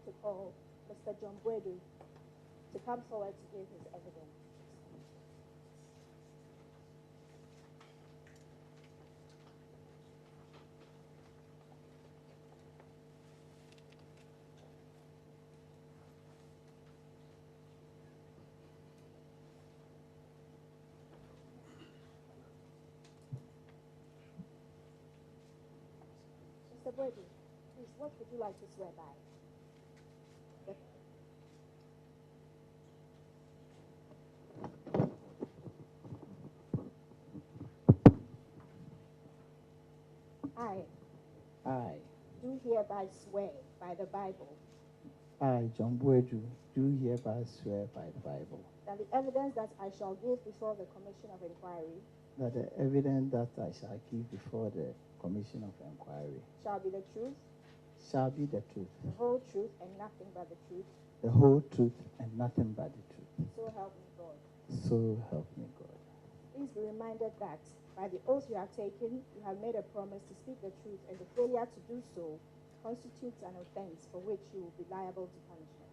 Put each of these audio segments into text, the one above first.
to call Mr. John Boadu to come forward to give his evidence. Mr. Boadu, please, what would you like to swear by? I Do hereby swear by the Bible John Boadu, do hereby swear by the Bible that the evidence that I shall give before the Commission of Inquiry that the evidence that I shall give before the Commission of Inquiry shall be the truth, shall be the truth, the whole truth, and nothing but the truth. the whole truth, and nothing but the truth. So help me God. So help me God. Please be reminded that by the oath you have taken, you have made a promise to speak the truth, and the failure to do so constitutes an offense for which you will be liable to punishment.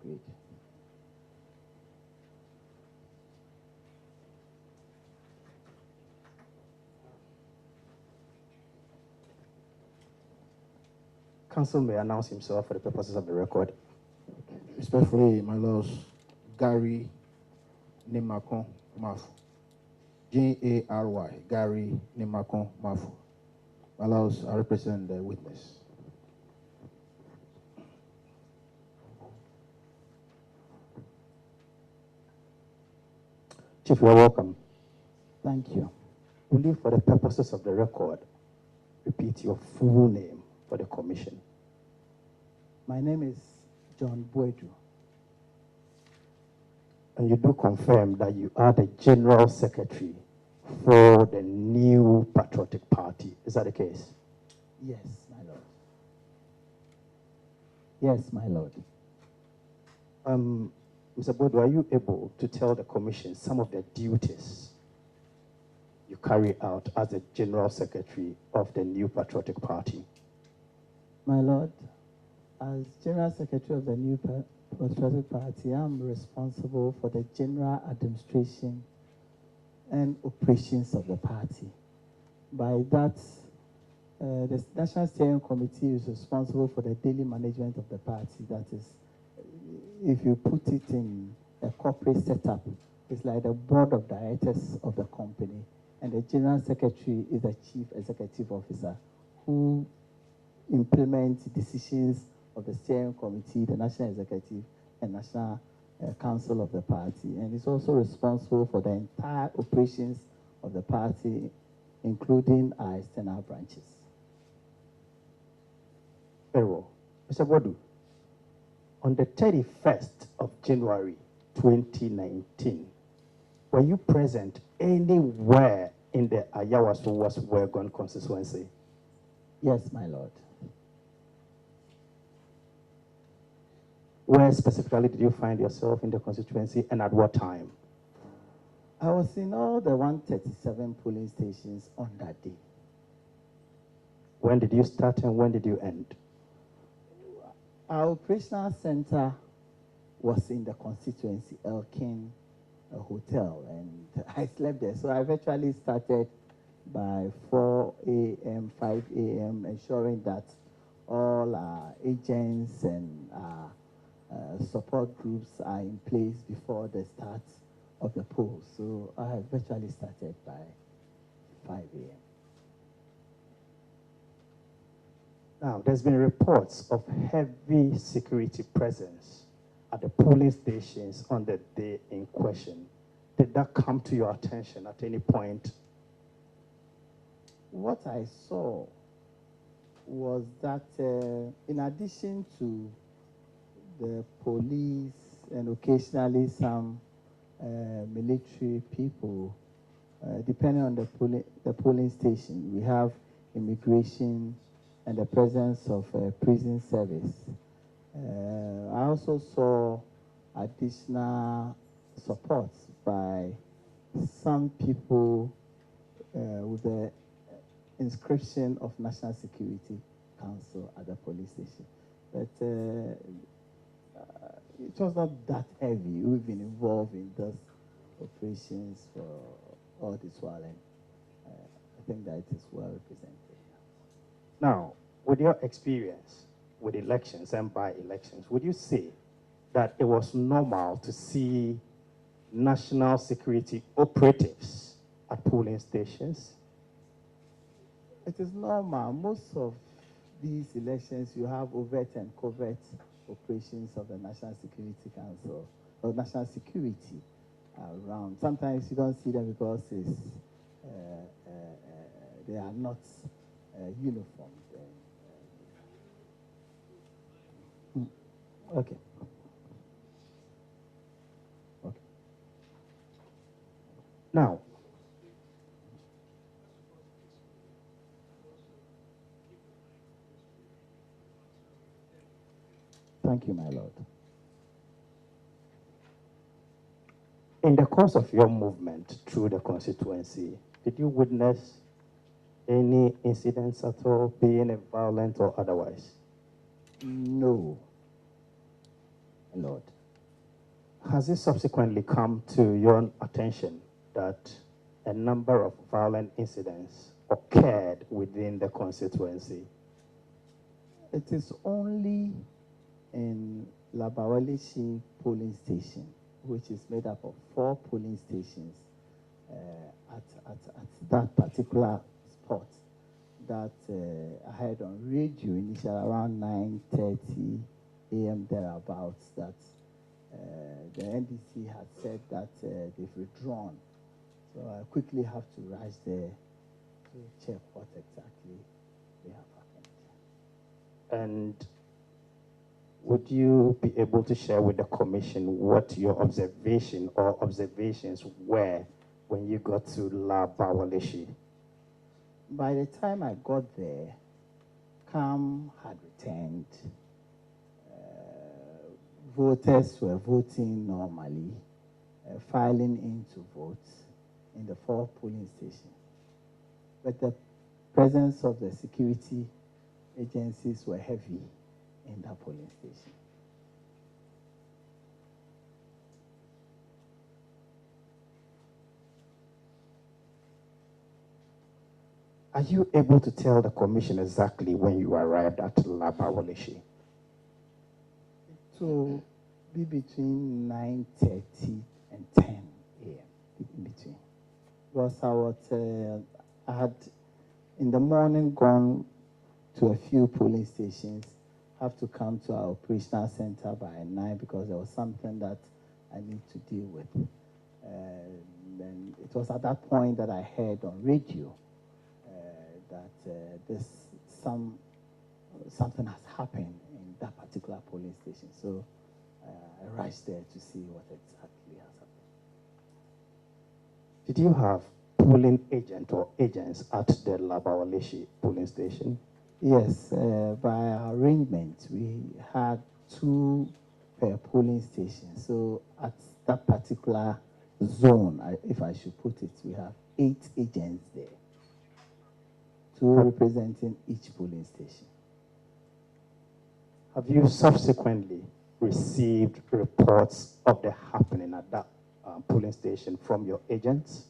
Agreed. Counsel may announce himself for the purposes of the record. Respectfully, my lords, Gary Nimakon Mafu. Gary, Gary Nimakon Mafu. My lords, I represent the witness. Chief, you are welcome. Thank you. Will you, for the purposes of the record, repeat your full name for the commission? My name is John Boadu. And you do confirm that you are the General Secretary for the new Patriotic Party. Is that the case? Yes, my lord. Yes, my lord. Mr. Boadu, are you able to tell the commission some of the duties you carry out as the General Secretary of the new Patriotic Party? My lord, as General Secretary of the new Patriotic Party, I'm responsible for the general administration and operations of the party. By that, the National Steering Committee is responsible for the daily management of the party. That is, if you put it in a corporate setup, it's like the board of directors of the company, and the General Secretary is the Chief Executive Officer who implements decisions of the Steering Committee, the National Executive, and National Council of the party. And is also responsible for the entire operations of the party, including our external branches. Very well. Mr. Boadu, on the 31st of January 2019, were you present anywhere in the Ayawaso Violence constituency? Yes, my lord. Where specifically did you find yourself in the constituency, and at what time? I was in all the 137 polling stations on that day. When did you start and when did you end? Our operational center was in the constituency, Elkin Hotel, and I slept there. So I virtually started by 4 a.m., 5 a.m., ensuring that all our agents and support groups are in place before the start of the polls. So I virtually started by 5 a.m. Now, there's been reports of heavy security presence at the polling stations on the day in question. Did that come to your attention at any point? What I saw was that in addition to the police and occasionally some military people, depending on the polling station, we have immigration and the presence of prison service. I also saw additional support by some people with the inscription of National Security Council at the police station. But it was not that heavy. We've been involved in those operations for all this while, and I think that it is well represented. Now, with your experience with elections and by-elections, would you say that it was normal to see national security operatives at polling stations? It is normal. Most of these elections, you have overt and covert operations of the National Security Council or National Security around. Sometimes you don't see them because they are not uniform. Okay. Okay. Now, thank you, my Lord. in the course of your movement through the constituency, did you witness any incidents at all, being it violent or otherwise? No, my Lord. Has it subsequently come to your attention that a number of violent incidents occurred within the constituency? It is only in Labawalishi polling station, which is made up of 4 polling stations at that particular spot, that I heard on radio initially around 9:30 a.m. thereabouts that the NDC had said that they've withdrawn. So I quickly have to rush there to check what exactly they have happened. And would you be able to share with the commission what your observation or observations were when you got to La Bawaleshi? By the time I got there, calm had returned. Voters were voting normally, filing in to vote in the 4 polling stations. But the presence of the security agencies were heavy in that polling station. Are you able to tell the commission exactly when you arrived at La Bawaleshi? To be between 9:30 and 10 a.m. in between. Because I had in the morning gone to a few polling stations, have to come to our operational center by 9 because there was something that I need to deal with. And it was at that point that I heard on radio that something has happened in that particular polling station. So I rushed there to see what exactly has happened. Did you have polling agent or agents at the La Bawaleshi polling station? Yes, by arrangement, we had 2 per polling station. So at that particular zone, if I should put it, we have 8 agents there, 2 representing each polling station. Have you subsequently received reports of the happening at that polling station from your agents?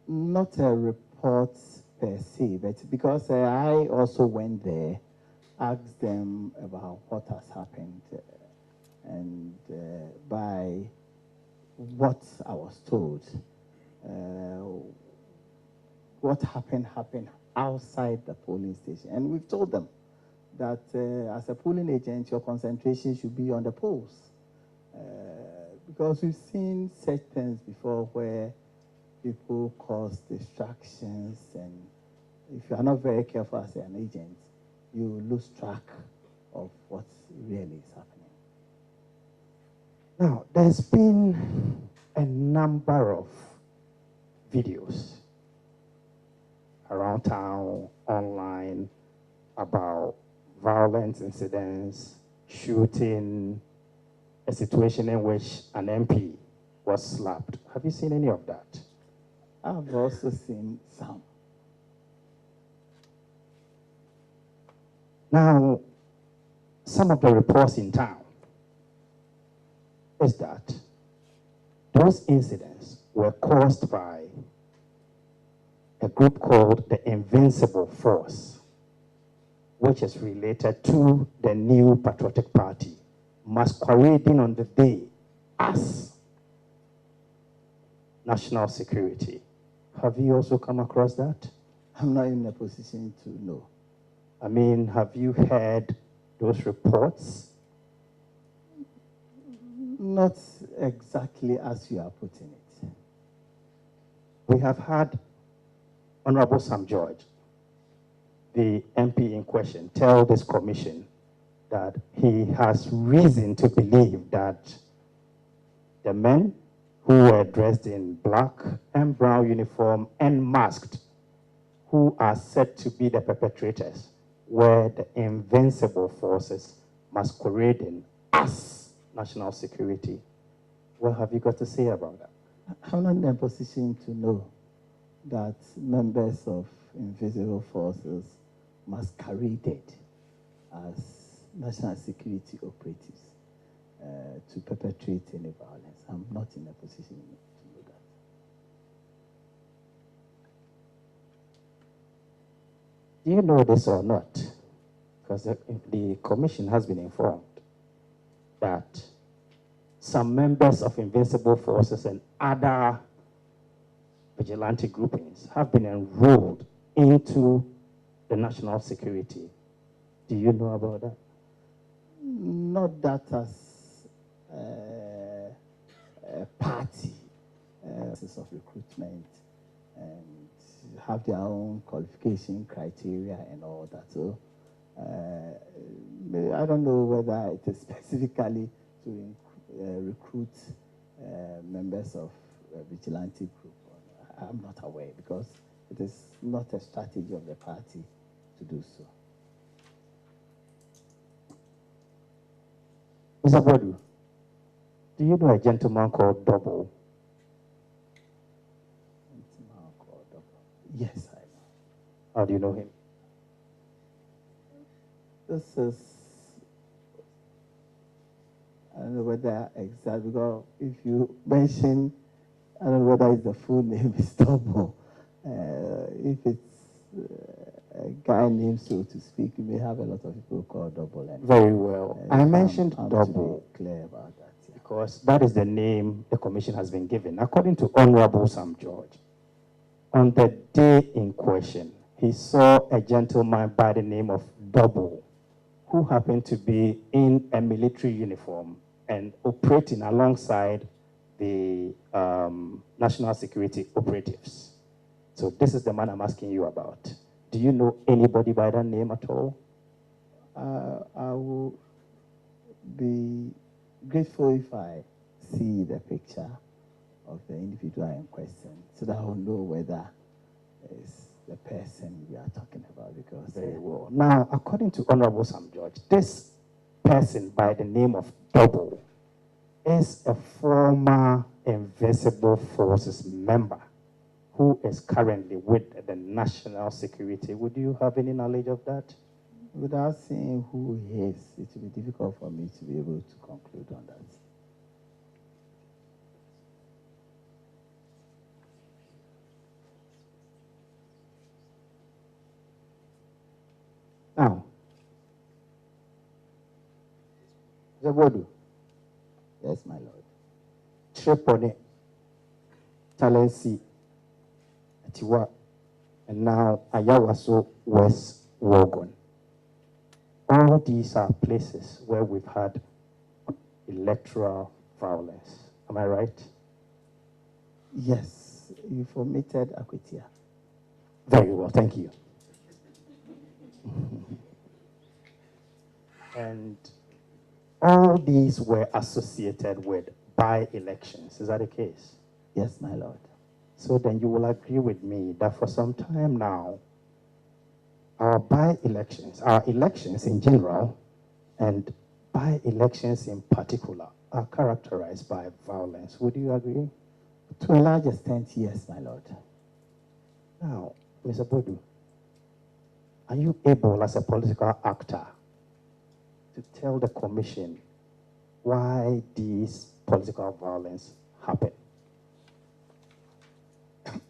Not a report per se, but because I also went there, asked them about what has happened, and by what I was told, what happened outside the polling station. And we've told them that as a polling agent, your concentration should be on the polls. Because we've seen such things before where people cause distractions, and if you are not very careful as an agent, you lose track of what really is happening. Now, there's been a number of videos around town, online, about violent incidents, shooting, a situation in which an MP was slapped. Have you seen any of that? I've also seen some. Now, some of the reports in town is that those incidents were caused by a group called the Invincible Force, which is related to the new Patriotic Party, masquerading on the day as national security. Have you also come across that? I'm not in a position to know. I mean, have you heard those reports? Not exactly as you are putting it. We have had Honorable Sam George, the MP in question, tell this commission that he has reason to believe that the men who were dressed in black and brown uniform and masked, who are said to be the perpetrators, were the Invincible Forces masquerading as national security. What have you got to say about that? I'm not in a position to know that members of Invisible Forces masqueraded as national security operatives to perpetrate any violence. I'm not in a position to know that. Do you know this or not? Because the commission has been informed that some members of Invincible Forces and other vigilante groupings have been enrolled into the national security. Do you know about that? Not that as a party, process of recruitment, and have their own qualification criteria and all that. So I don't know whether it is specifically to recruit members of a vigilante group. I'm not aware because it is not a strategy of the party to do so. Mr. Boadu, do you know a gentleman called Double? Gentleman called Double. Yes, I know. How do you know him? This is, I don't know whether exactly, because if you mention, I don't know whether it's the full name is Double. If it's a guy named, so to speak, you may have a lot of people called Double. And, very well. I mentioned I'm Double. to be clear about that. Yeah. Because that is the name the commission has been given. According to Honorable Sam George, on the day in question, he saw a gentleman by the name of Double, who happened to be in a military uniform and operating alongside the national security operatives. So this is the man I'm asking you about. Do you know anybody by that name at all? I will be grateful if I see the picture of the individual in question so that I will know whether it's the person we are talking about. Because very well. Now, according to Honorable Sam George, this person by the name of Double is a former Invincible Forces member who is currently with the national security. Would you have any knowledge of that? Without seeing who he is, it will be difficult for me to be able to conclude on that. Now, Boadu. Yes, my lord. Tripone, Talensi, Atiwa, and now Ayawaso West Wogon. All these are places where we've had electoral violence. Am I right? Yes, you omitted Akwitia. Very well, thank you. And all these were associated with by-elections. Is that the case? Yes, my lord. So then you will agree with me that for some time now, our by-elections, our elections in general, and by-elections in particular, are characterized by violence. Would you agree? To a large extent, yes, my lord. Now, Mr. Boadu, are you able as a political actor to tell the commission why this political violence happened?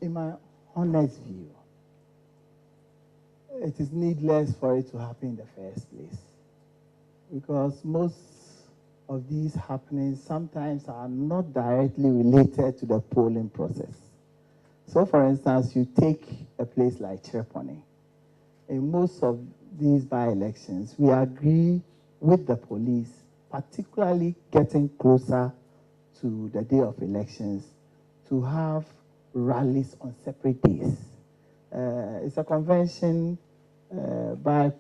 In my honest view, it is needless for it to happen in the first place, because most of these happenings sometimes are not directly related to the polling process. So, for instance, you take a place like Chereponi. In most of these by-elections, we agree with the police, particularly getting closer to the day of elections, to have rallies on separate days. It's a convention by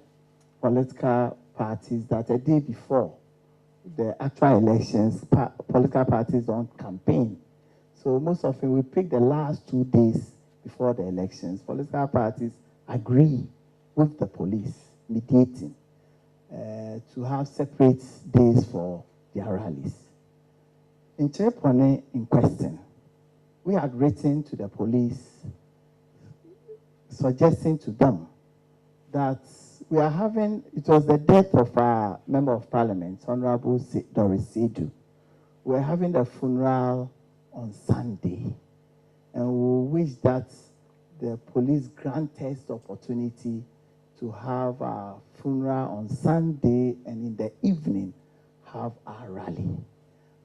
political parties that a day before the actual elections, political parties don't campaign. So most often we pick the last 2 days before the elections. Political parties agree with the police mediating to have separate days for their rallies. In Chereponi in question, we had written to the police suggesting to them that we are having, it was the death of our Member of Parliament, Honorable Doris Sedu. We're having a funeral on Sunday, and we wish that the police grant us the opportunity to have our funeral on Sunday and in the evening have our rally.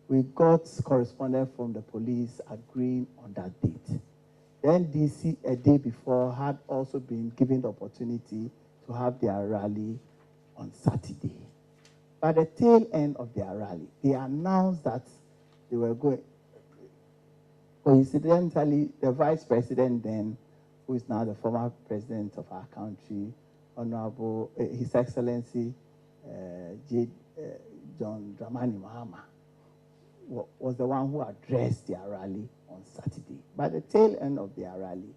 We got correspondence from the police agreeing on that date. The NDC a day before had also been given the opportunity to have their rally on Saturday. By the tail end of their rally, they announced that they were going. Coincidentally, the vice president then, who is now the former president of our country, Honorable His Excellency John Dramani Mahama, was the one who addressed their rally on Saturday. By the tail end of their rally,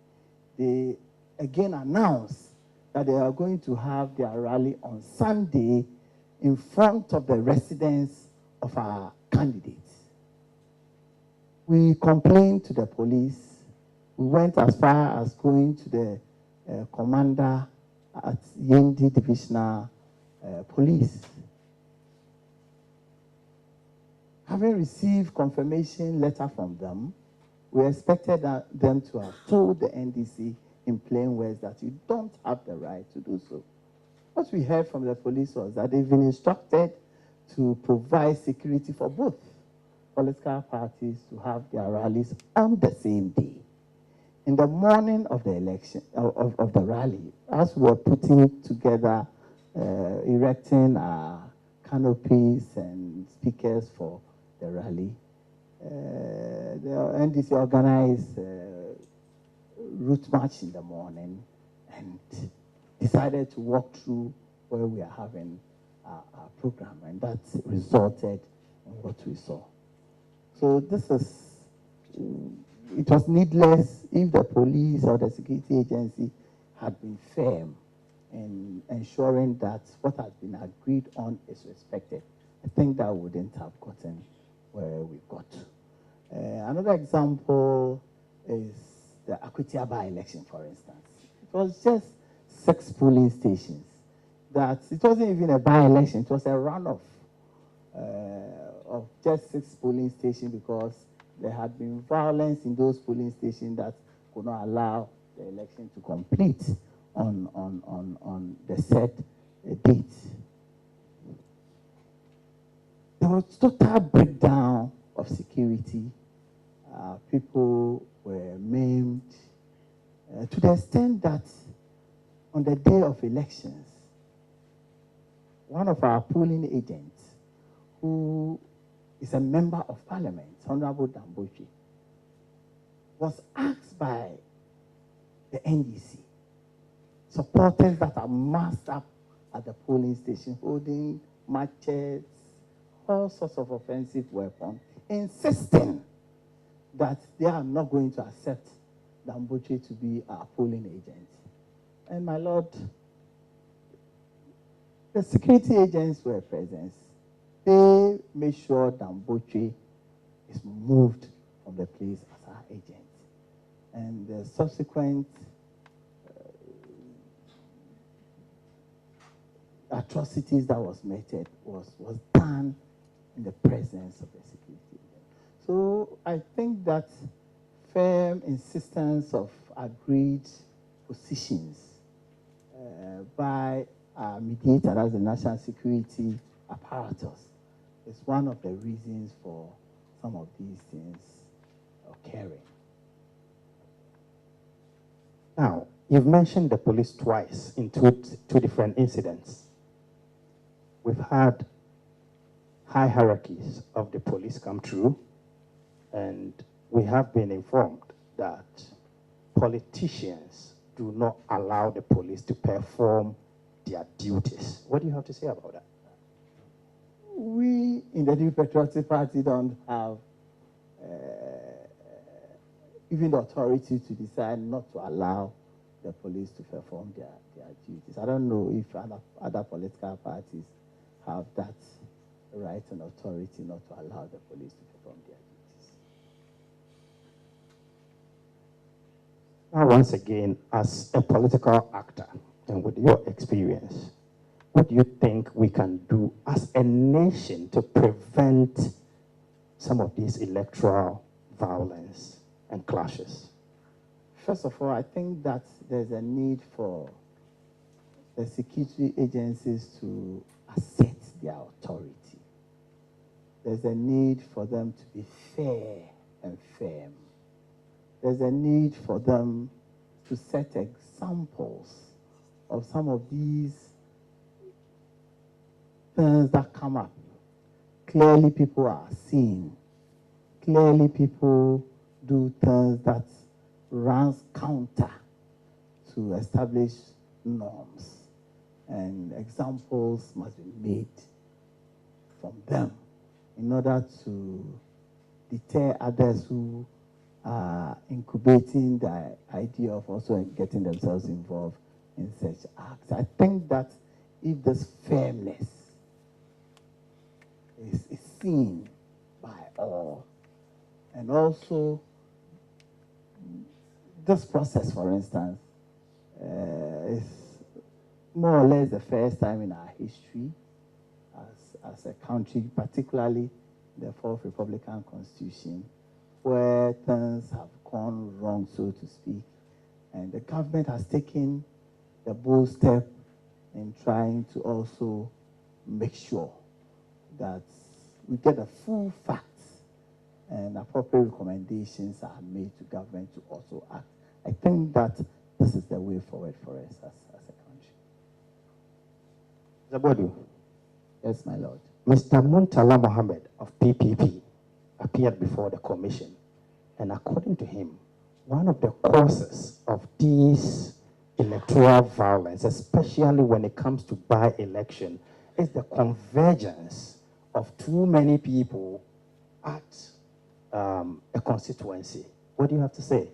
they again announced that they are going to have their rally on Sunday in front of the residence of our candidates. We complained to the police. We went as far as going to the commander at Yendi Divisional Police. Having received confirmation letter from them, we expected them to have told the NDC in plain words that you don't have the right to do so. What we heard from the police was that they've been instructed to provide security for both political parties to have their rallies on the same day. In the morning of the election, of the rally, as we were putting together, erecting our canopies and speakers for the rally, the NDC organized route march in the morning and decided to walk through where we are having our program, and that resulted in what we saw. So this is, it was needless if the police or the security agency had been firm in ensuring that what has been agreed on is respected. I think that wouldn't have gotten where we got. Another example is the Akwitia by-election, for instance. It was just 6 polling stations. That it wasn't even a by-election, it was a runoff of just 6 polling stations, because there had been violence in those polling stations that could not allow the election to complete on the set date. There was total breakdown of security. People were maimed to the extent that on the day of elections, one of our polling agents, who is a member of parliament, Honorable Dambochi, was asked by the NDC, supporters that are massed up at the polling station, holding machetes, all sorts of offensive weapons, insisting that they are not going to accept Dambochi to be our polling agent. And my lord, the security agents were present. They made sure Dambochi is moved from the place as our agent. And the subsequent atrocities that was meted was done in the presence of the security agent. So I think that firm insistence of agreed positions by a mediator, that's the national security apparatus, is one of the reasons for some of these things occurring. Now, you've mentioned the police twice in two different incidents. We've had high hierarchies of the police come through, and we have been informed that politicians do not allow the police to perform their duties. What do you have to say about that? We in the New Patriotic Party don't have even the authority to decide not to allow the police to perform their duties. I don't know if other political parties have that right and authority not to allow the police to perform their duties. Now, once again, as a political actor and with your experience, what do you think we can do as a nation to prevent some of these electoral violence and clashes? First of all, I think that there's a need for the security agencies to assert their authority. There's a need for them to be fair and firm. There's a need for them to set examples of some of these things that come up. Clearly people are seeing. Clearly people do things that runs counter to established norms. And examples must be made from them in order to deter others who are incubating the idea of also getting themselves involved in such acts. I think that if this fairness is seen by all, and also this process, for instance, is more or less the first time in our history as a country, particularly the Fourth Republican Constitution, where things have gone wrong, so to speak, and the government has taken the bold step in trying to also make sure that we get the full facts and appropriate recommendations are made to government to also act. I think that this is the way forward for us as a country. Boadu. Yes, my lord. Mr. Muntala Mohammed of PPP appeared before the commission, and according to him, one of the causes of these electoral violence, especially when it comes to by-election, is the convergence of too many people at a constituency. What do you have to say?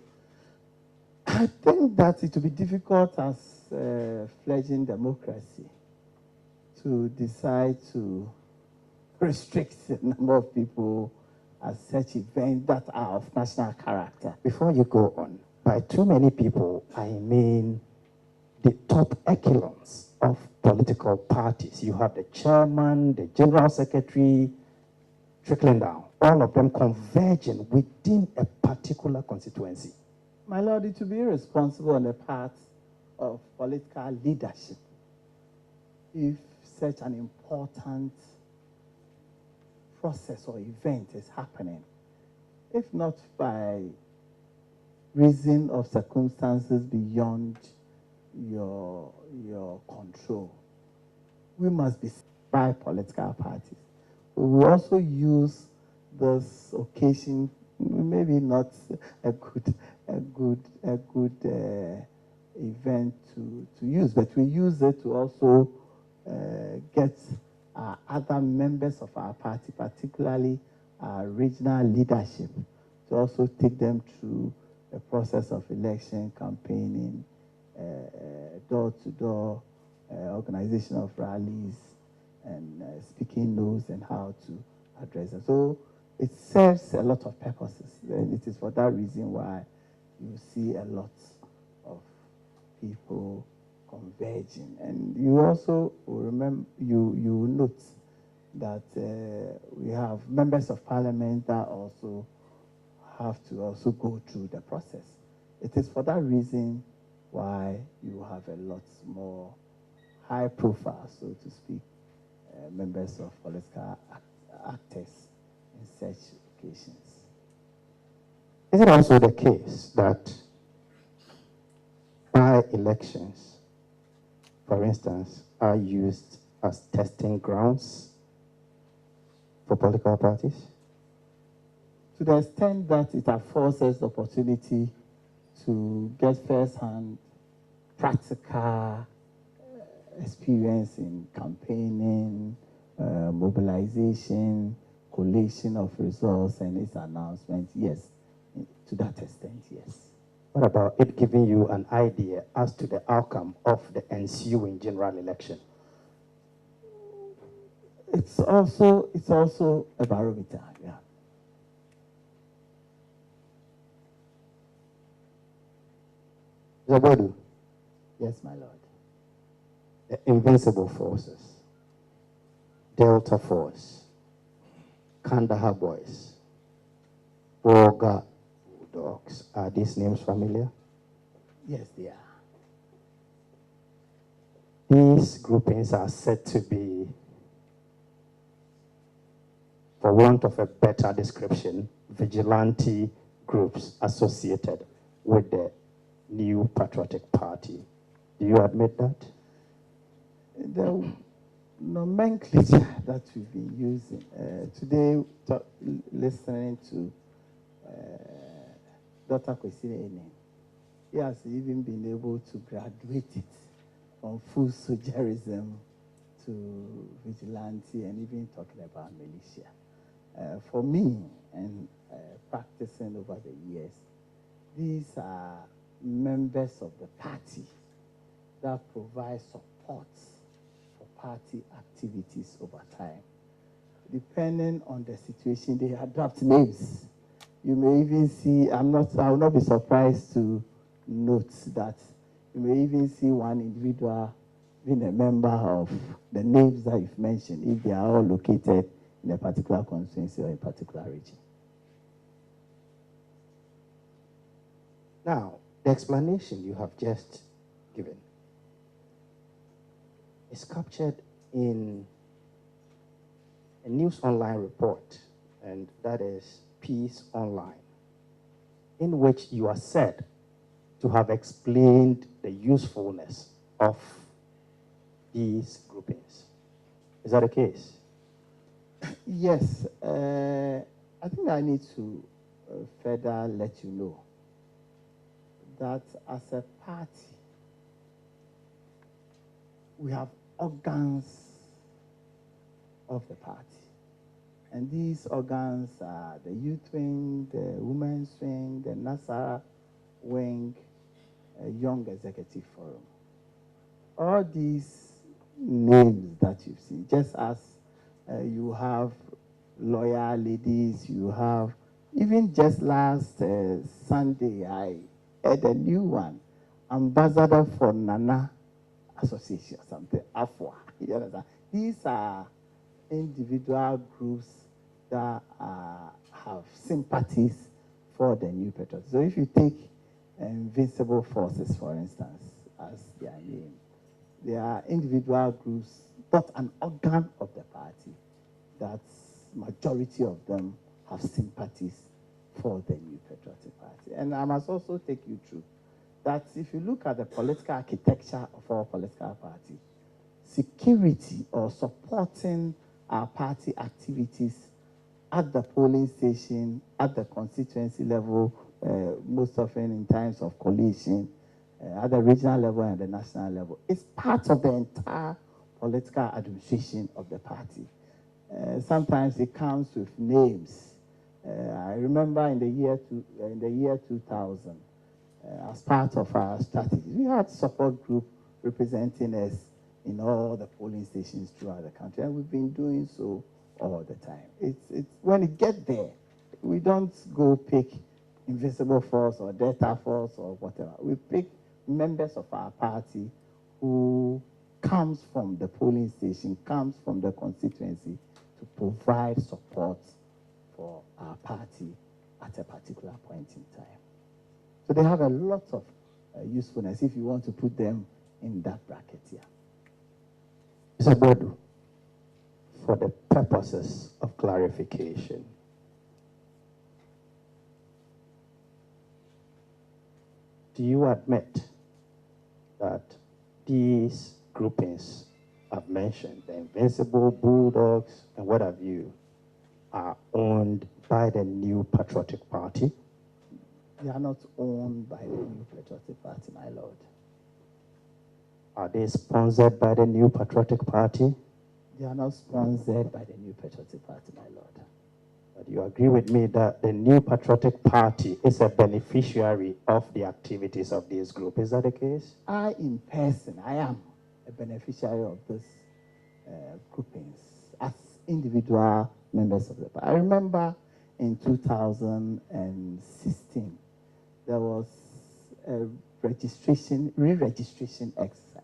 I think that it will be difficult as a fledgling democracy to decide to restrict the number of people at such events that are of national character. Before you go on, by too many people, I mean the top echelons of political parties. You have the chairman, the general secretary, trickling down, all of them converging within a particular constituency. My lord, it will be irresponsible on the part of political leadership if such an important process or event is happening, if not by reason of circumstances beyond your control. We must be by political parties. We will also use this occasion, maybe not a good event to use, but we use it to also get other members of our party, particularly our regional leadership, to also take them through the process of election campaigning, door-to-door organization of rallies, and speaking those and how to address them. So it serves a lot of purposes. And it is for that reason why you see a lot of people converging. And you also remember, you note that we have members of parliament that also have to also go through the process. It is for that reason why you have a lot more high profile, so to speak, members of political actors in such occasions. Is it also the case that by-elections, for instance, are used as testing grounds for political parties? To the extent that it affords us the opportunity to get first-hand practical experience in campaigning, mobilization, collation of results, and its announcement, yes. To that extent, yes. What about it giving you an idea as to the outcome of the ensuing general election? It's also a barometer, yeah. Boadu, Yes, my lord. the invincible forces, Delta Force, Kandahar Boys, Boga Dogs, are these names familiar? Yes, they are. These groupings are said to be, for want of a better description, vigilante groups associated with the new patriotic party. Do you admit that? The nomenclature that we've been using today, listening to Dr. Kwesile Ene, he has even been able to graduate it from full soldierism to vigilante and even talking about militia. For me, and practicing over the years, these are members of the party that provide support for party activities over time. Depending on the situation, they adopt names. You may even see, I will not be surprised to note that you may even see one individual being a member of the names that you've mentioned, if they are all located in a particular constituency or a particular region. Now, the explanation you have just given is captured in a News Online report, and that is Peace Online, in which you are said to have explained the usefulness of these groupings. Is that the case? Yes. I think I need to further let you know that as a party, we have organs of the party. And these organs are the youth wing, the women's wing, the NASA wing, Young Executive Forum. All these names that you've seen, just as you have lawyer ladies, you have, even just last Sunday, I had a new one, ambassador for Nana Association, something, AFWA. You understand? These are individual groups that have sympathies for the new patriots. So if you take Invincible Forces, for instance, as their name, they are individual groups, not an organ of the party, that majority of them have sympathies for the new patriotic party. And I must also take you through that if you look at the political architecture of our political party, security or supporting our party activities at the polling station, at the constituency level, most often in times of coalition, at the regional level and the national level, is part of the entire political administration of the party. Sometimes it comes with names. I remember in the year 2000, as part of our strategy, we had support group representing us in all the polling stations throughout the country, and we've been doing so all the time. It's when it gets there, we don't go pick Invisible Force or Delta Force or whatever. We pick members of our party who comes from the polling station, comes from the constituency to provide support for our party at a particular point in time. So they have a lot of usefulness if you want to put them in that bracket here. Mr. Boadu, for the purposes of clarification, do you admit that these groupings I've mentioned, the Invincible, Bulldogs, and what have you, are owned by the New Patriotic Party? They are not owned by the New Patriotic Party, my lord. Are they sponsored by the New Patriotic Party? They are not sponsored by the New Patriotic Party, my lord. But you agree with me that the New Patriotic Party is a beneficiary of the activities of this group. Is that the case? I, in person, I am a beneficiary of this groupings as individual members of the party. I remember in 2016, there was a re-registration exercise.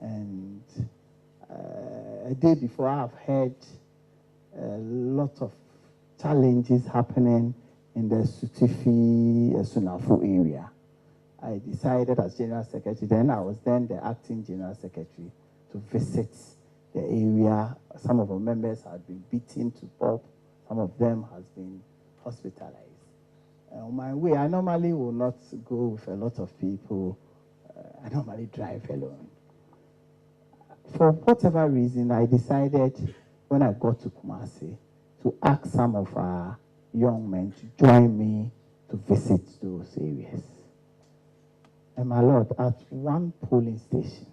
And a day before, I've heard a lot of challenges happening in the Sutifi, Sunafo area. I decided as General Secretary, then I was then the acting General Secretary, to visit the area. Some of our members had been beaten to pulp. Some of them has been hospitalized. On my way, I normally will not go with a lot of people. I normally drive alone. For whatever reason, I decided when I got to Kumasi to ask some of our young men to join me to visit those areas. And my lord, at one polling station,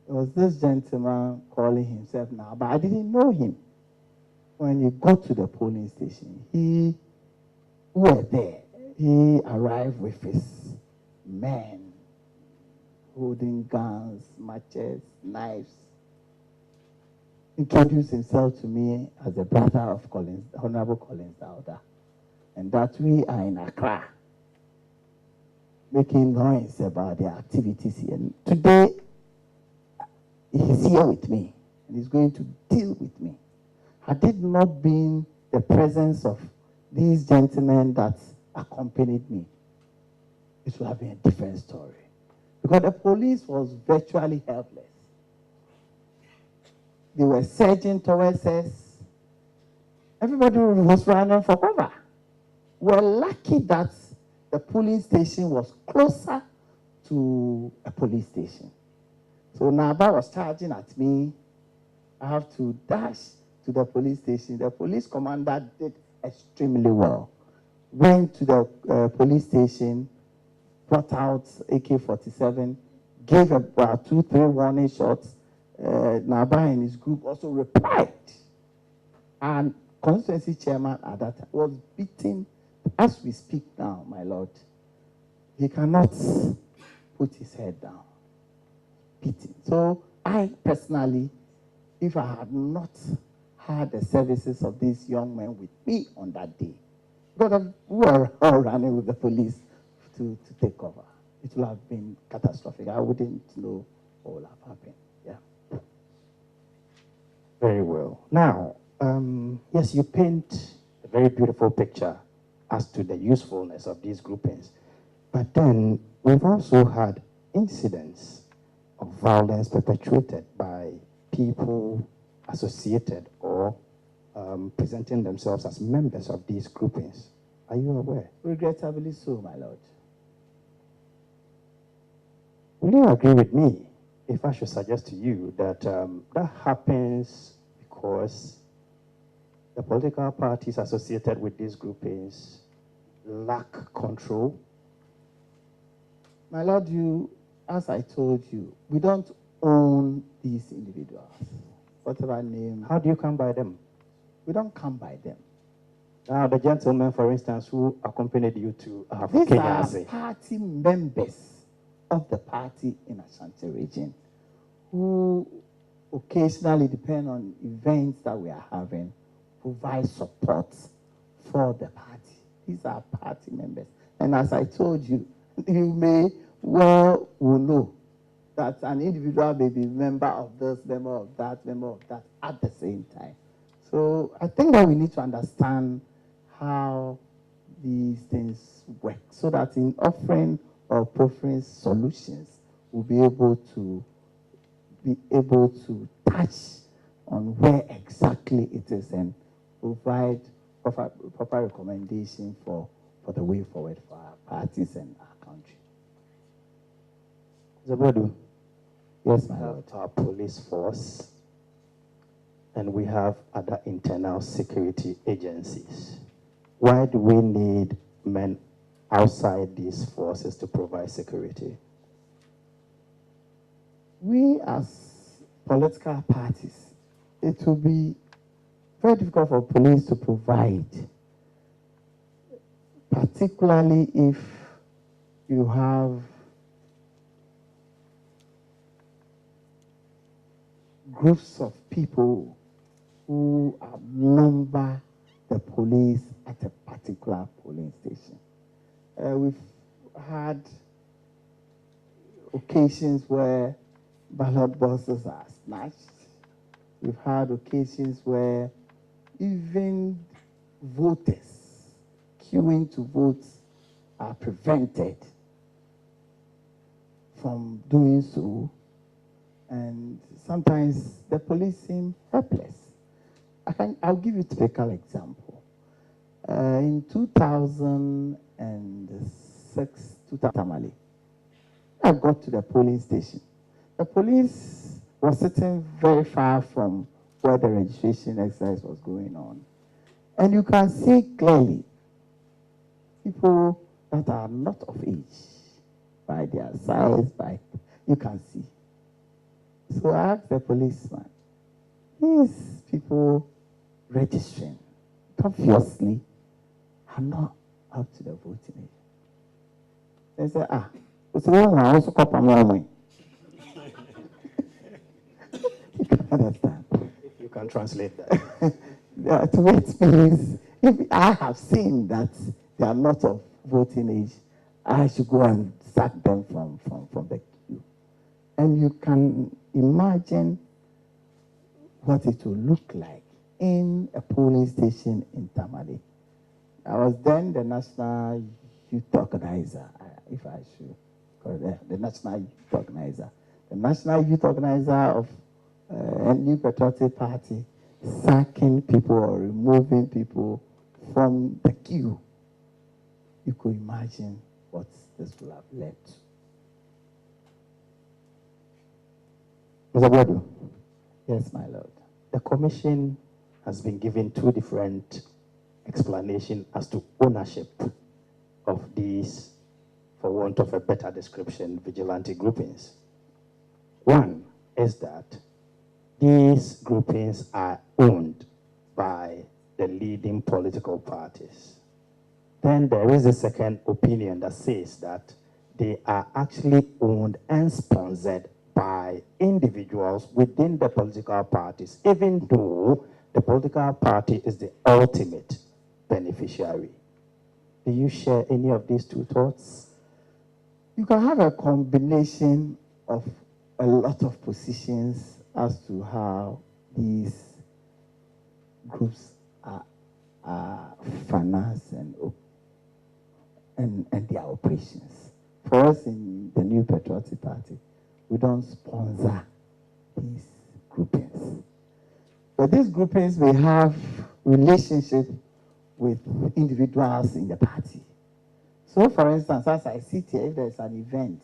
there was this gentleman calling himself now, but I didn't know him. When he got to the polling station, he was there. He arrived with his men, holding guns, machetes, knives. Introduced himself to me as the brother of Honorable Collins Dauda, and that we are in Accra, making noise about their activities here. And today, he's here with me, and he's going to deal with me. Had it not been the presence of these gentlemen that accompanied me, it would have been a different story. Because the police was virtually helpless. They were surging towards us. Everybody was running for cover. We're lucky that the police station was closer to a police station. So Naba was charging at me. I have to dash to the police station. The police commander did extremely well. Went to the police station, brought out AK-47, gave about 2-3 warning shots. Naba and his group also replied. And constituency chairman at that time was beaten. As we speak now, my lord, he cannot put his head down. Beaten. So I personally, if I had not had the services of these young men with me on that day, because we were all running with the police to take cover, it would have been catastrophic. I wouldn't know what would have happened. Yeah. Very well. Now, yes, you paint a very beautiful picture as to the usefulness of these groupings. But then we've also had incidents of violence perpetrated by people associated or presenting themselves as members of these groupings. Are you aware? Regrettably so, my lord. Will you agree with me if I should suggest to you that that happens because the political parties associated with these groupings lack control? My lord, as I told you, we don't own these individuals. Whatever name. How do you come by them? We don't come by them. Now, the gentleman, for instance, who accompanied you to These Kenya, are party members of the party in Ashanti region who occasionally, depend on events that we are having, provide support for the party. These are party members. And as I told you, you may well will know that an individual may be member of this, member of that at the same time. So I think that we need to understand how these things work so that in offering or proffering solutions, we'll be able to touch on where exactly it is and provide proper recommendation for the way forward for our parties and our country. Boadu, Yes, my we have lord. our police force and we have other internal security agencies. Why do we need men outside these forces to provide security? We as political parties, it will be very difficult for police to provide, particularly if you have groups of people who outnumber the police at a particular polling station. We've had occasions where ballot boxes are snatched. We've had occasions where even voters queuing to vote are prevented from doing so. And sometimes the police seem helpless. I'll give you a typical example. In 2006, Tamale, I got to the polling station. The police was sitting very far from where the registration exercise was going on. And you can see clearly people that are not of age, by their size, you can see. So I asked the policeman, these people registering obviously are not up to the voting age. They said, what's wrong? I also cop on my You can understand. If you can translate that. To it means, if I have seen that they are not of voting age, I should go and sack them from the queue. And you can imagine what it will look like in a polling station in Tamale. I was then the National Youth Organizer, if I should call it the National Youth Organizer. The National Youth Organizer of a New Patriotic Party sacking people or removing people from the queue. You could imagine what this will have led to. Mr. Boadu, Yes, my lord. the commission has been given two different explanations as to ownership of these, for want of a better description, vigilante groupings. One is that these groupings are owned by the leading political parties. Then there is a second opinion that says that they are actually owned and sponsored by individuals within the political parties, even though the political party is the ultimate beneficiary. Do you share any of these two thoughts? You can have a combination of a lot of positions as to how these groups are financed and their operations. For us in the New Patriotic Party, we don't sponsor these groupings. But these groupings may have relationship with individuals in the party. So, for instance, as I sit here, if there's an event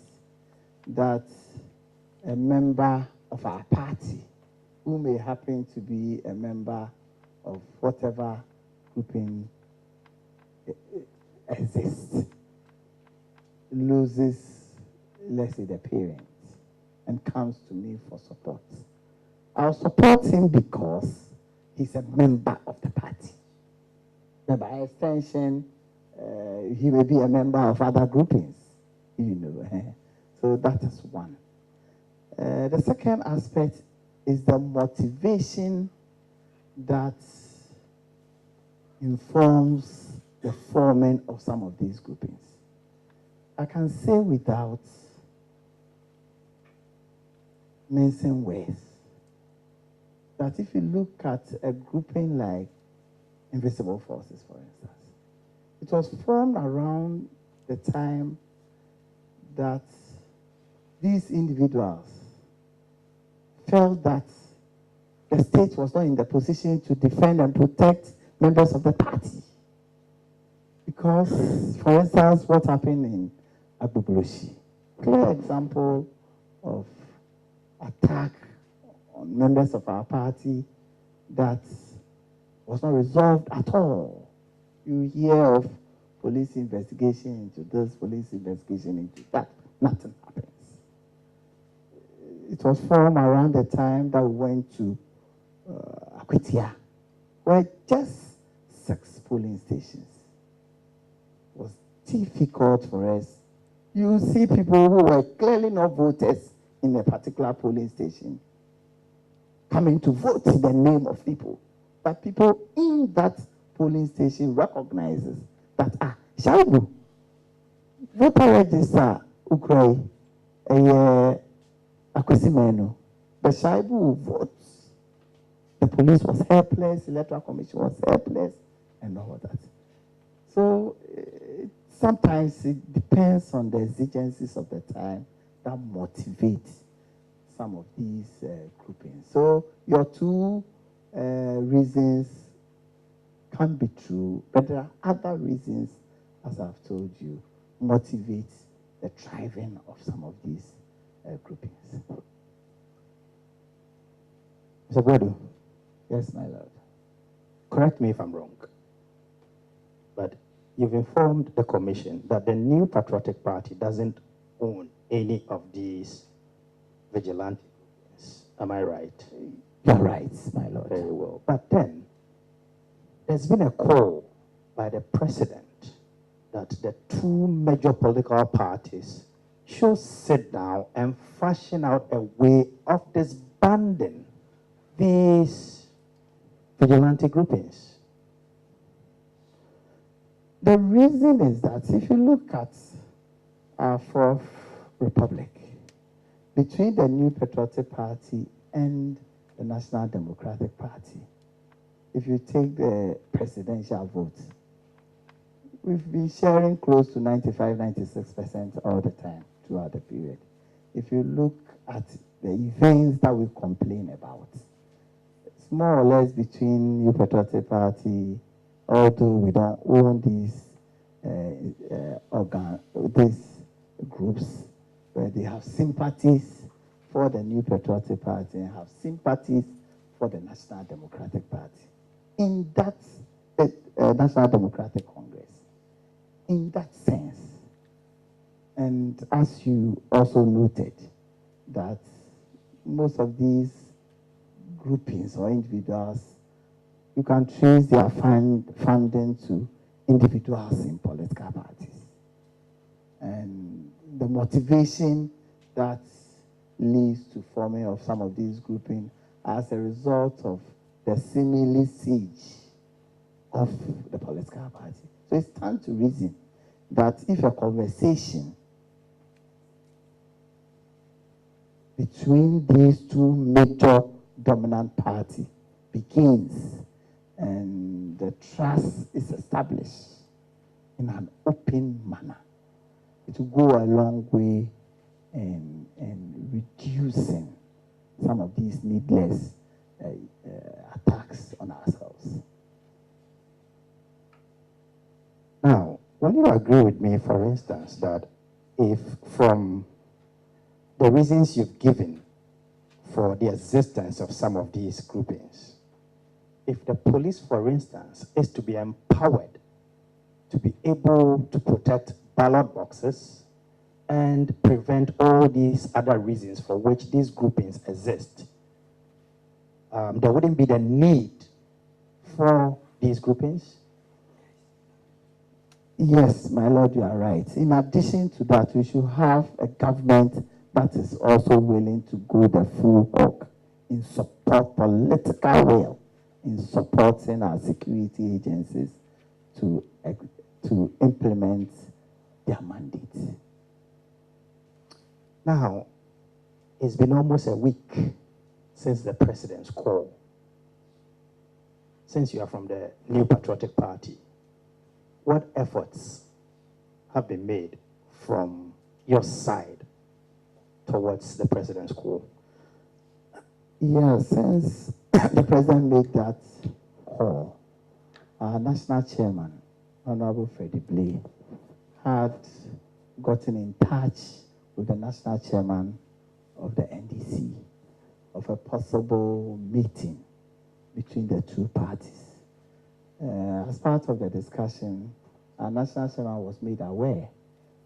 that a member of our party, who may happen to be a member of whatever grouping exists, loses, let's say, the parents, and comes to me for support, I'll support him because he's a member of the party. But by extension, he may be a member of other groupings, So that is one. The second aspect is the motivation that informs the forming of some of these groupings. I can say without mincing words that if you look at a grouping like Invisible Forces, for instance, it was formed around the time that these individuals felt that the state was not in the position to defend and protect members of the party. Because, for instance, what happened in Agbogbosi, clear example of attack on members of our party that was not resolved at all. You hear of police investigation into this, police investigation into that, nothing happens. It was formed around the time that we went to Akwitia, where just 6 polling stations. It was difficult for us. You see people who were clearly not voters in a particular polling station coming to vote in the name of people. But people in that polling station recognizes that, Shaibu, voter register, Ukrai, Akwesimeno, the Shaibu will vote. The police was helpless, electoral commission was helpless, and all that. So sometimes it depends on the exigencies of the time that motivate some of these groupings. So your 2 reasons can be true, but there are other reasons, as I've told you, motivate the thriving of some of these groupings. Mr. Boadu, Yes, my lord. correct me if I'm wrong, but you've informed the commission that the New Patriotic Party doesn't own any of these vigilante groups. Am I right? You're right, my lord. Very well. But then, there's been a call by the president that the 2 major political parties should sit down and fashion out a way of disbanding these vigilante groupings. The reason is that if you look at our 4th Republic, between the New Patriotic Party and the National Democratic Party, if you take the presidential vote, we've been sharing close to 95-96% all the time throughout the period. If you look at the events that we complain about, it's more or less between New Patriotic Party, although we don't own these groups, where they have sympathies for the New Patriotic Party and have sympathies for the National Democratic Party. In that National Democratic Congress, in that sense, and as you also noted, that most of these groupings or individuals, you can trace their funding to individuals in political parties. And the motivation that leads to forming of some of these groupings as a result of the seemingly siege of the political party. So it's time to reason that if a conversation between these 2 major dominant parties begins and the trust is established in an open manner, it will go a long way in reducing some of these needless attacks on ourselves. Now, will you agree with me, for instance, that if from the reasons you've given for the existence of some of these groupings, if the police, for instance, is to be empowered to be able to protect ballot boxes and prevent all these other reasons for which these groupings exist, there wouldn't be the need for these groupings? Yes, my lord, you are right. In addition to that, we should have a government that is also willing to go the full hog in support, political will, in supporting our security agencies to implement their mandate. Now, it's been almost a week since the president's call. Since you are from the New Patriotic Party, what efforts have been made from your side towards the president's call? Yeah, since the president made that call, our national chairman, Honorable Freddie Blay, had gotten in touch with the national chairman of the NDC of a possible meeting between the two parties. As part of the discussion, our national chairman was made aware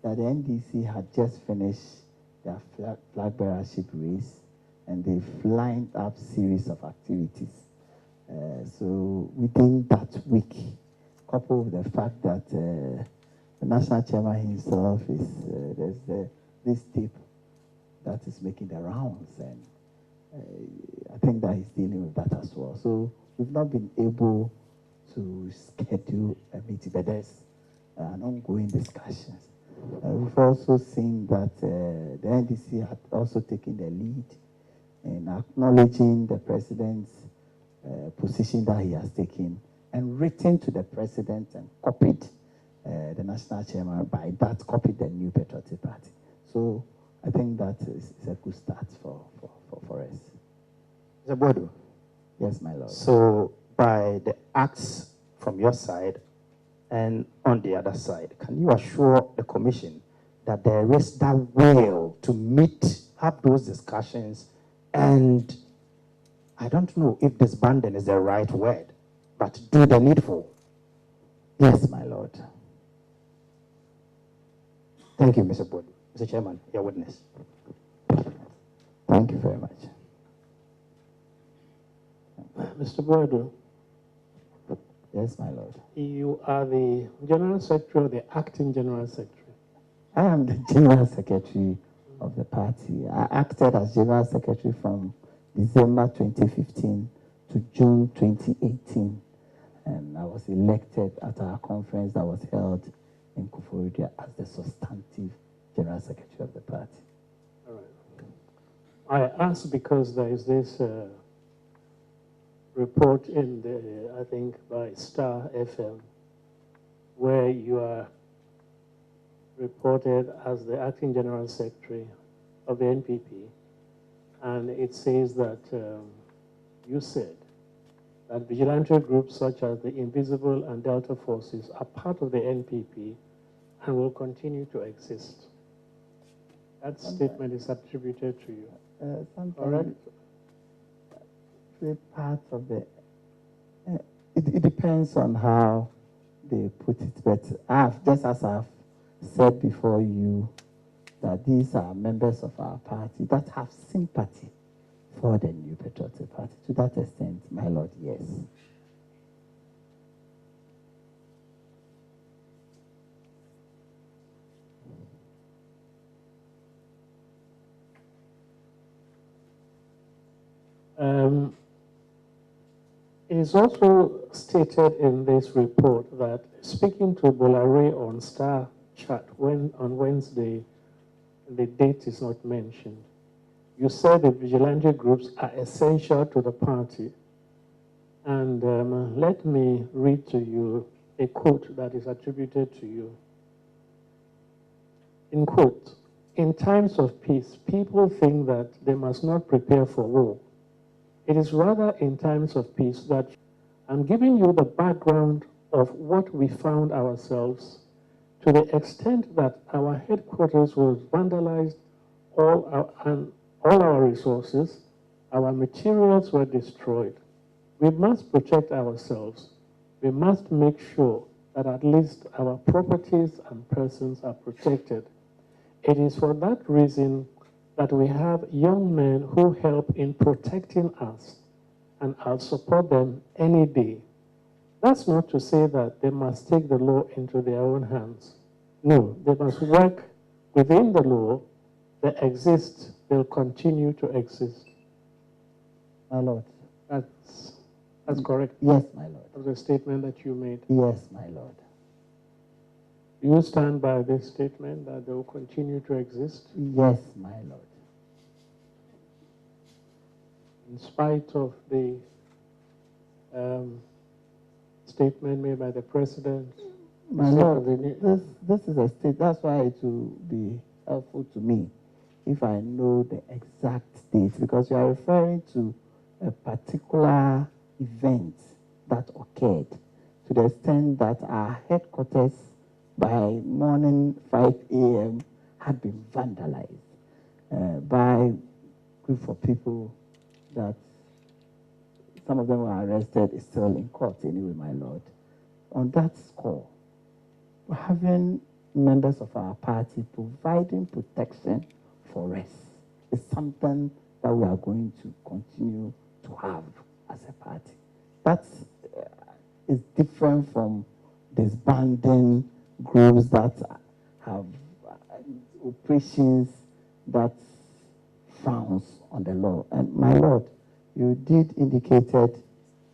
that the NDC had just finished their flag bearership race, and they've lined up series of activities. So within that week, coupled with the fact that the national chairman himself is, there's this tape that is making the rounds, and I think that he's dealing with that as well. So we've not been able to schedule a meeting, but there's an ongoing discussions. We've also seen that the NDC had also taken the lead in acknowledging the president's position that he has taken and written to the president and copied the national chairman. By that, copied the New Patriotic Party. So I think that is a good start for us. Mr. Boadu. Yes, my lord. So by the acts from your side and on the other side, can you assure the commission that there is that will to meet, have those discussions, and I don't know if disbanding is the right word, but do the needful? Yes, my lord. Thank you, Mr. Boadu. Mr. Chairman, your witness. Thank you very much. Mr. Boadu, Yes, my lord. you are the General Secretary or the Acting General Secretary? I am the General Secretary of the party. I acted as General Secretary from December 2015 to June 2018. And I was elected at our conference that was held in Koforidua as the substantive General Secretary of the party. All right. I ask because there is this report in the, I think, by Star FM, where you are reported as the Acting General Secretary of the NPP, and it says that you said that vigilante groups such as the Invisible and Delta Forces are part of the NPP and will continue to exist. That statement is attributed to you. Sometimes the part of the, it depends on how they put it, but just as I've said before you, that these are members of our party that have sympathy for the New Patriotic Party. To that extent, my lord, yes. It is also stated in this report that speaking to Bolare on Star Chat on Wednesday, the date is not mentioned, you said the vigilante groups are essential to the party. And let me read to you a quote that is attributed to you. In quote, "In times of peace, people think that they must not prepare for war. It is rather in times of peace that I'm giving you the background of what we found ourselves to the extent that our headquarters was vandalized, all our resources, our materials were destroyed. We must protect ourselves. We must make sure that at least our properties and persons are protected. It is for that reason that we have young men who help in protecting us, and I'll support them any day. That's not to say that they must take the law into their own hands. No, they must work within the law. They exist, they'll continue to exist." My lord. That's correct. Yes, my lord. That's the statement that you made. Yes, my lord. Do you stand by this statement that they will continue to exist Yes, my Lord. in spite of the statement made by the president? My Lord, this is a state. That's why it will be helpful to me if I know the exact date, because you are referring to a particular event that occurred to the extent that our headquarters by morning 5 a.m. had been vandalized by a group of people that some of them were arrested, is still in court anyway, my Lord. On that score, having members of our party providing protection for us is something that we are going to continue to have as a party. That is different from disbanding groups that have operations that frowns on the law. And my Lord, you did indicated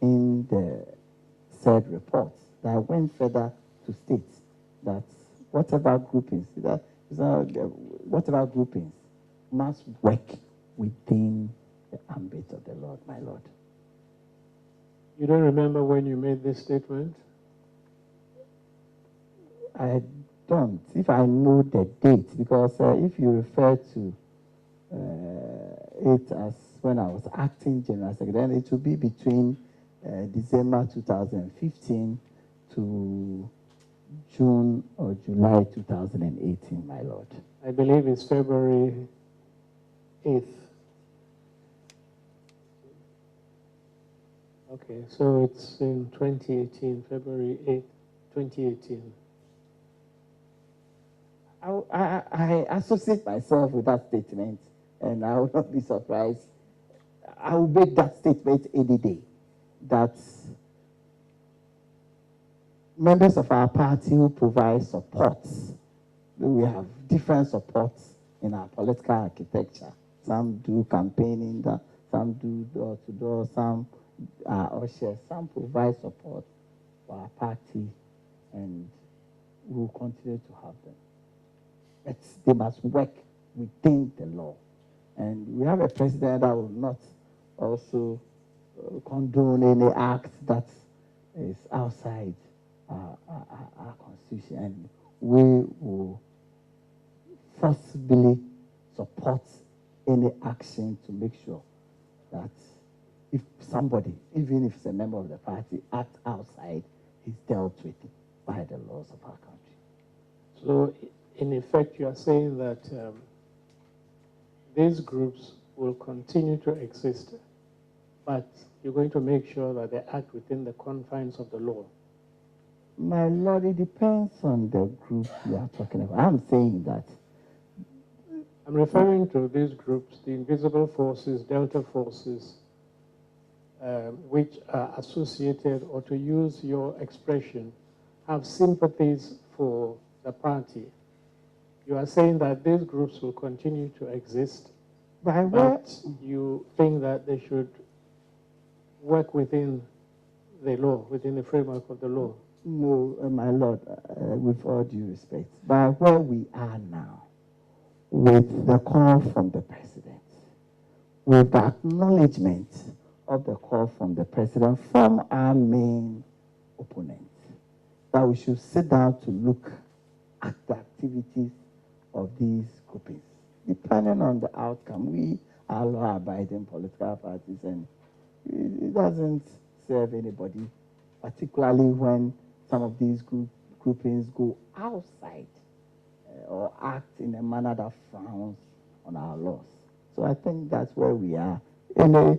in the said report that I went further to state that whatever groupings must work within the ambit of the Lord, my Lord. You don't remember when you made this statement? I don't. If I know the date, because if you refer to it as when I was acting General Secretary, then it will be between December 2015 to June or July 2018, my Lord. I believe it's February 8th. Okay, so it's in 2018, February 8th, 2018. I associate myself with that statement, and I will not be surprised. I will make that statement any day, that members of our party who provide support, we have different supports in our political architecture. Some do campaigning, some do door-to-door, some are ushers, some provide support for our party, and we will continue to have them. But they must work within the law. And we have a president that will not also condone any act that is outside our constitution. And we will forcibly support any action to make sure that if somebody, even if it's a member of the party, acts outside, he's dealt with by the laws of our country. So, in effect, you are saying that these groups will continue to exist, but you're going to make sure that they act within the confines of the law. My Lord, it depends on the group you are talking about. I'm saying that. I'm referring to these groups, the invisible forces, Delta forces, which are associated, or to use your expression, have sympathies for the party. You are saying that these groups will continue to exist, but you think that they should work within the law, within the framework of the law? No, my Lord, with all due respect, by where we are now, with the call from the President, with the acknowledgement of the call from the President from our main opponent, that we should sit down to look at the activities of these groupings. Depending on the outcome, we are law-abiding political parties, and it doesn't serve anybody, particularly when some of these groupings go outside or act in a manner that frowns on our laws. So I think that's where we are. Any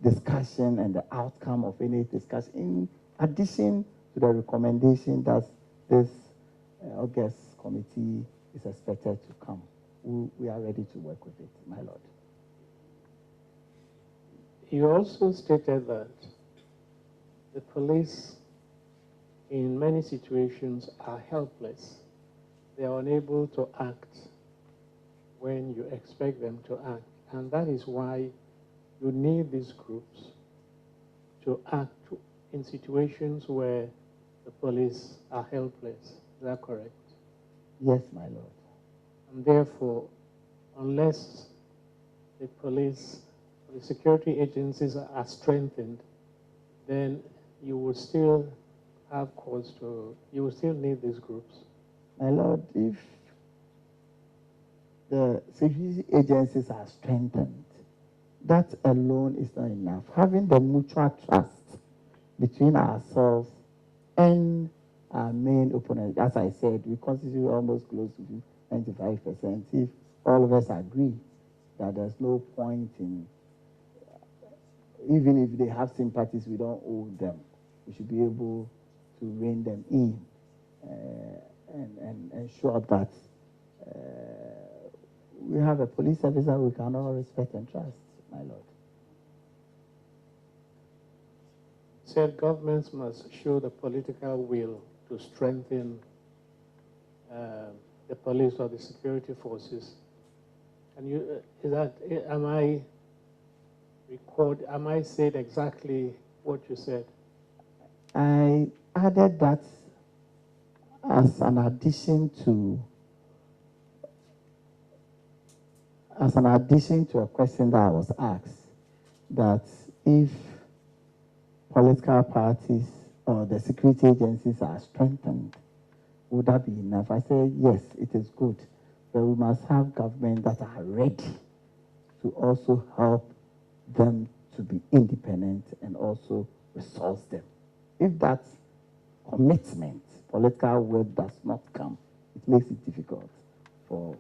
discussion and the outcome of any discussion, in addition to the recommendation that this August committee is expected to come, we are ready to work with it, my Lord. You also stated that the police, in many situations, are helpless. They are unable to act when you expect them to act. And that is why you need these groups to act in situations where the police are helpless. Is that correct? Yes, my Lord. And therefore, unless the police, the security agencies are strengthened, then you will still have cause to, you will still need these groups. My Lord, if the security agencies are strengthened, that alone is not enough. Having the mutual trust between ourselves and our main opponent, as I said, we constitute almost close to 95%. If all of us agree that there's no point in, even if they have sympathies, we don't owe them. We should be able to rein them in and ensure that we have a police service that we can all respect and trust, my Lord. Said governments must show the political will to strengthen the police or the security forces. And you, am I said exactly what you said? I added that as an addition to a question that I was asked, that if political parties or the security agencies are strengthened, would that be enough? I said, yes, it is good, but we must have government that are ready to also help them to be independent and also resource them. If that commitment, political will does not come, it makes it difficult for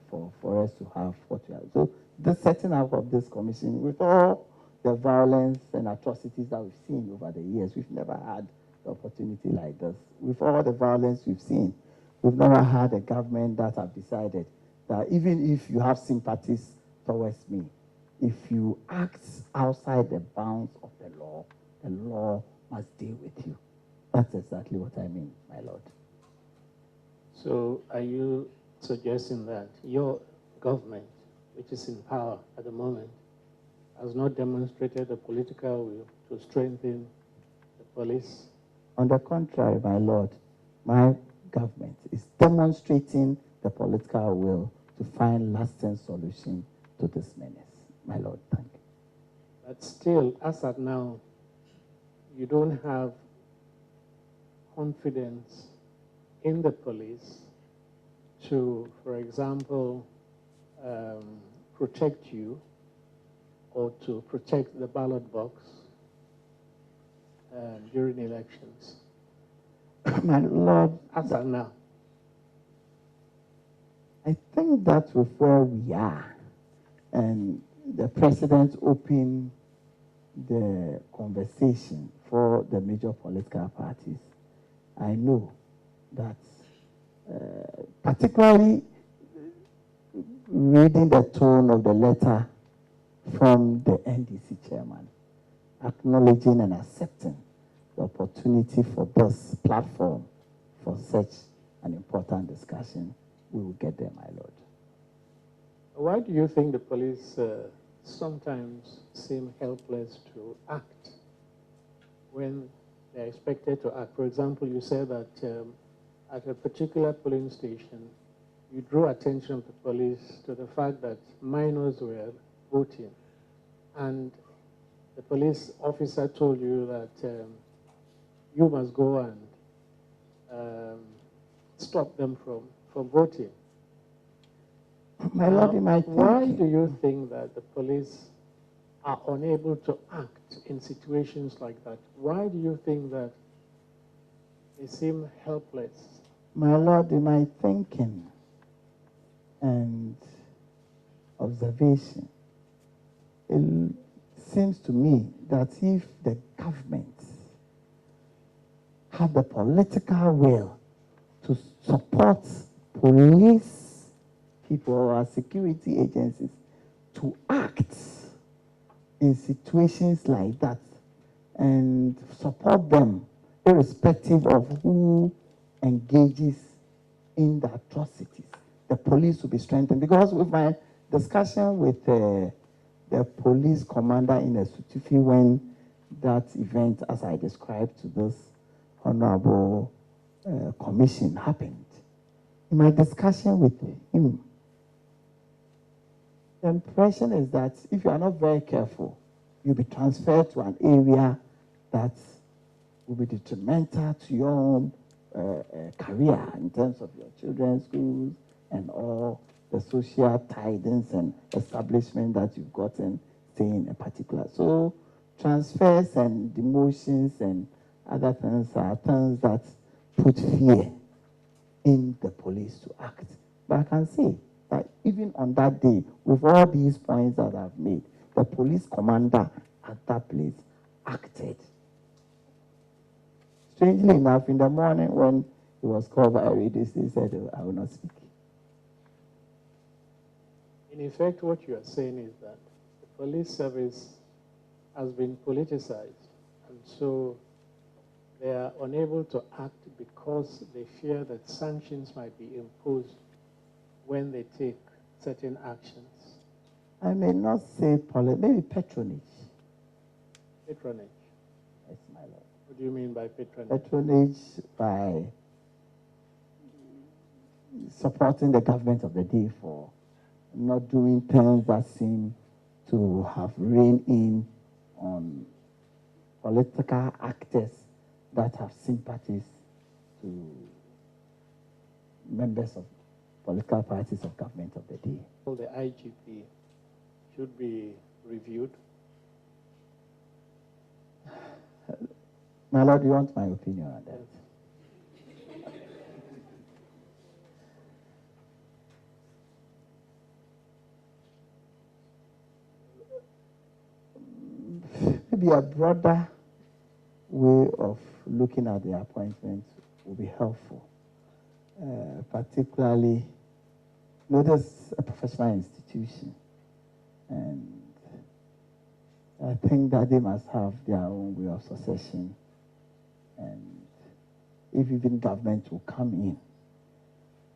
us to have what we have. So the setting up of this commission, with all the violence and atrocities that we've seen over the years, we've never had the opportunity like this. With all the violence we've seen, we've never had a government that have decided that even if you have sympathies towards me, if you act outside the bounds of the law must deal with you. That's exactly what I mean, my Lord. So are you suggesting that your government, which is in power at the moment, has not demonstrated the political will to strengthen the police? On the contrary, my Lord, my government is demonstrating the political will to find lasting solution to this menace. My Lord, thank you. But still, as at now, you don't have confidence in the police to, for example, protect you or to protect the ballot box during elections. My Lord, as at now. I think that's with where we are. And the president opened the conversation for the major political parties. I know that, particularly reading the tone of the letter from the NDC chairman, acknowledging and accepting the opportunity for this platform for such an important discussion, we will get there, my Lord. Why do you think the police sometimes seem helpless to act when they're expected to act? For example, you said that at a particular polling station, you drew attention of the police to the fact that minors were voting, and the police officer told you that you must go and stop them from voting. My Lord, in my why do you think that the police are unable to act in situations like that? Why do you think that they seem helpless? My Lord, in my thinking and observation, it seems to me that if the government had the political will to support police people or security agencies to act in situations like that and support them irrespective of who engages in the atrocities, the police will be strengthened. Because with my discussion with the police commander in Esutufi when that event, as I described to this honorable commission, happened, in my discussion with him, the impression is that if you are not very careful, you'll be transferred to an area that will be detrimental to your own career in terms of your children's schools and all the social tidings and establishment that you've gotten staying in particular. So transfers and demotions and other things are things that put fear in the police to act. But I can say that even on that day, with all these points that I've made, the police commander at that place acted. Strangely enough, in the morning when he was called by a radio, he said, "Oh, I will not speak." In effect, what you are saying is that the police service has been politicized, and so they are unable to act because they fear that sanctions might be imposed when they take certain actions. I may not say maybe patronage. Patronage. Yes, my lord. What do you mean by patronage? Patronage by supporting the government of the day for not doing things that seem to have reigned in on political actors that have sympathies to members of political parties of government of the day. The IGP should be reviewed. My lord, you want my opinion on that? Maybe a broader way of looking at the appointment will be helpful. Particularly, this is a professional institution, and I think that they must have their own way of succession. And if even government will come in,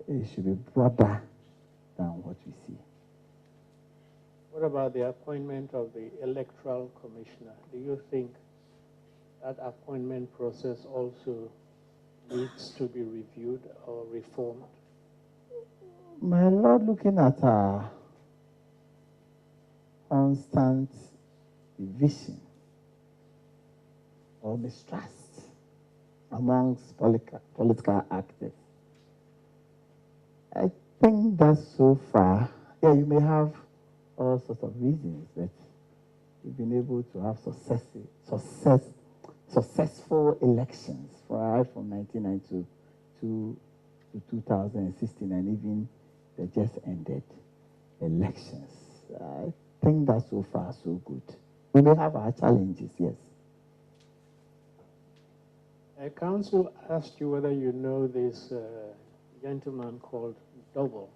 it should be broader than what we see. What about the appointment of the electoral commissioner? Do you think that appointment process also needs to be reviewed or reformed? My lord, looking at our constant division or mistrust amongst political actors, I think that so far, you may have all sorts of reasons, but we've been able to have successful elections from 1992 to 2016, and even the just ended elections. I think that so far so good. We may have our challenges, yes. Council asked you whether you know this gentleman called Double.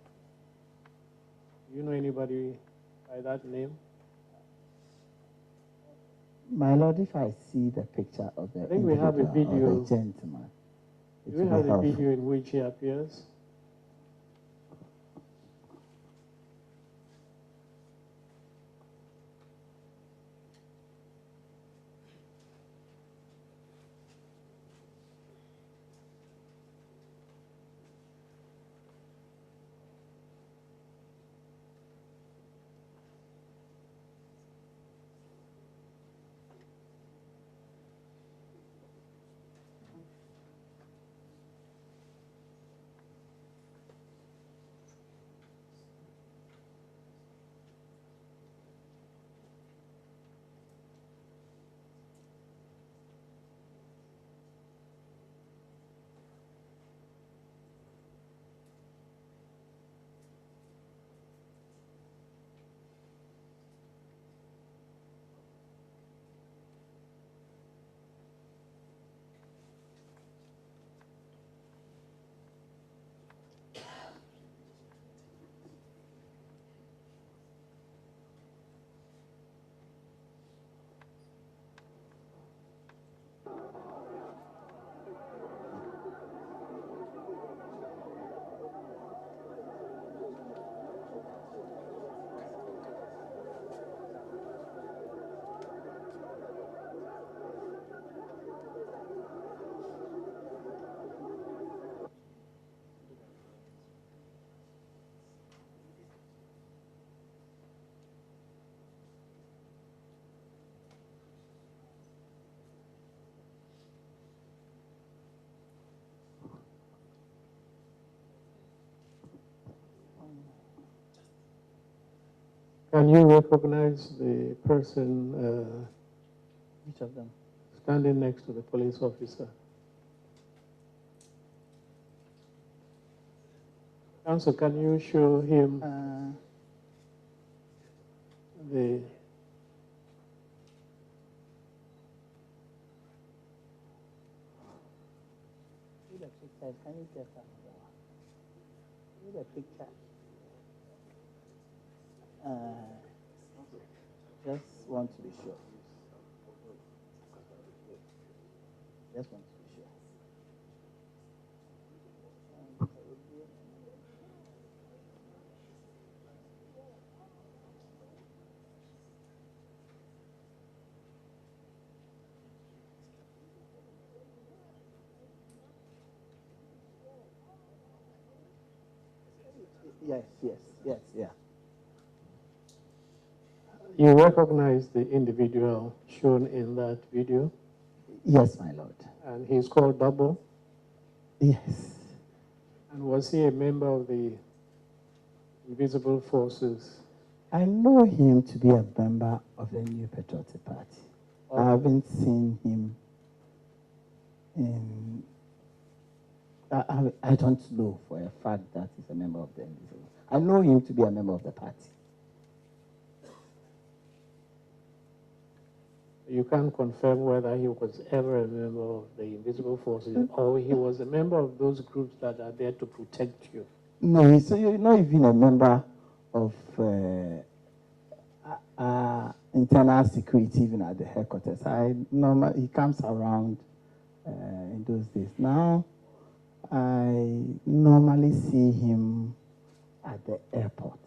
Do you know anybody by that name? My lord, if I see the picture of the I think we have a video. Of the gentleman, do we have a video in which he appears? Can you recognize the person Which of them? standing next to the police officer? Counsel, can you show him the... Can you get that? Need a picture. Just want to be sure. Just want to be sure. Yes, yeah. You recognize the individual shown in that video? Yes, my lord. And he's called Double? Yes. And was he a member of the Invisible Forces? I know him to be a member of the New Patriotic Party. Okay. I haven't seen him in... I don't know for a fact that he's a member of the Invisible. I know him to be a member of the party. You can't confirm whether he was ever a member of the Invisible Forces or he was a member of those groups that are there to protect you. No, he's not even a member of internal security, even at the headquarters. He comes around in those days. Now, I normally see him at the airport.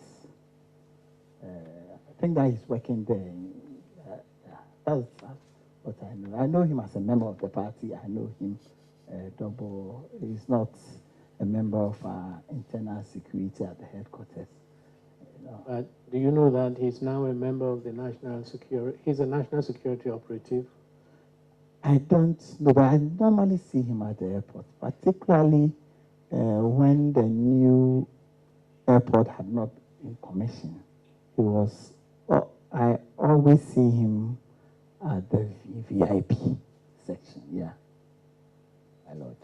I think that he's working there. That's what I know. I know him as a member of the party. I know him Double. He's not a member of internal security at the headquarters. But do you know that he's now a member of the national security? He's a national security operative. I don't know, but I normally see him at the airport, particularly when the new airport had not been commissioned. He was. I always see him at the VIP section. Yeah, my lord.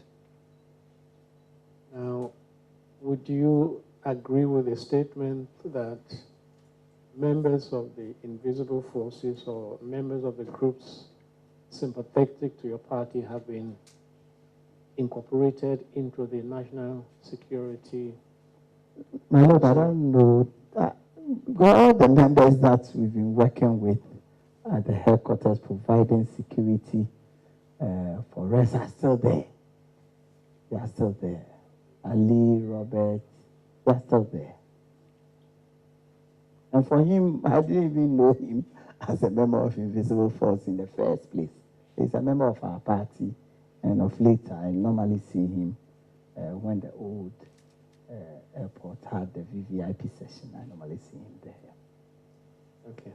Now, would you agree with the statement that members of the Invisible Forces or members of the groups sympathetic to your party have been incorporated into the national security? My lord, I don't know. All the members that we've been working with at the headquarters providing security for us are still there. They are still there. Ali, Robert, they are still there. And for him, I didn't even know him as a member of Invisible Force in the first place. He's a member of our party, and of late, I normally see him when the old airport had the VVIP session. I normally see him there. Okay.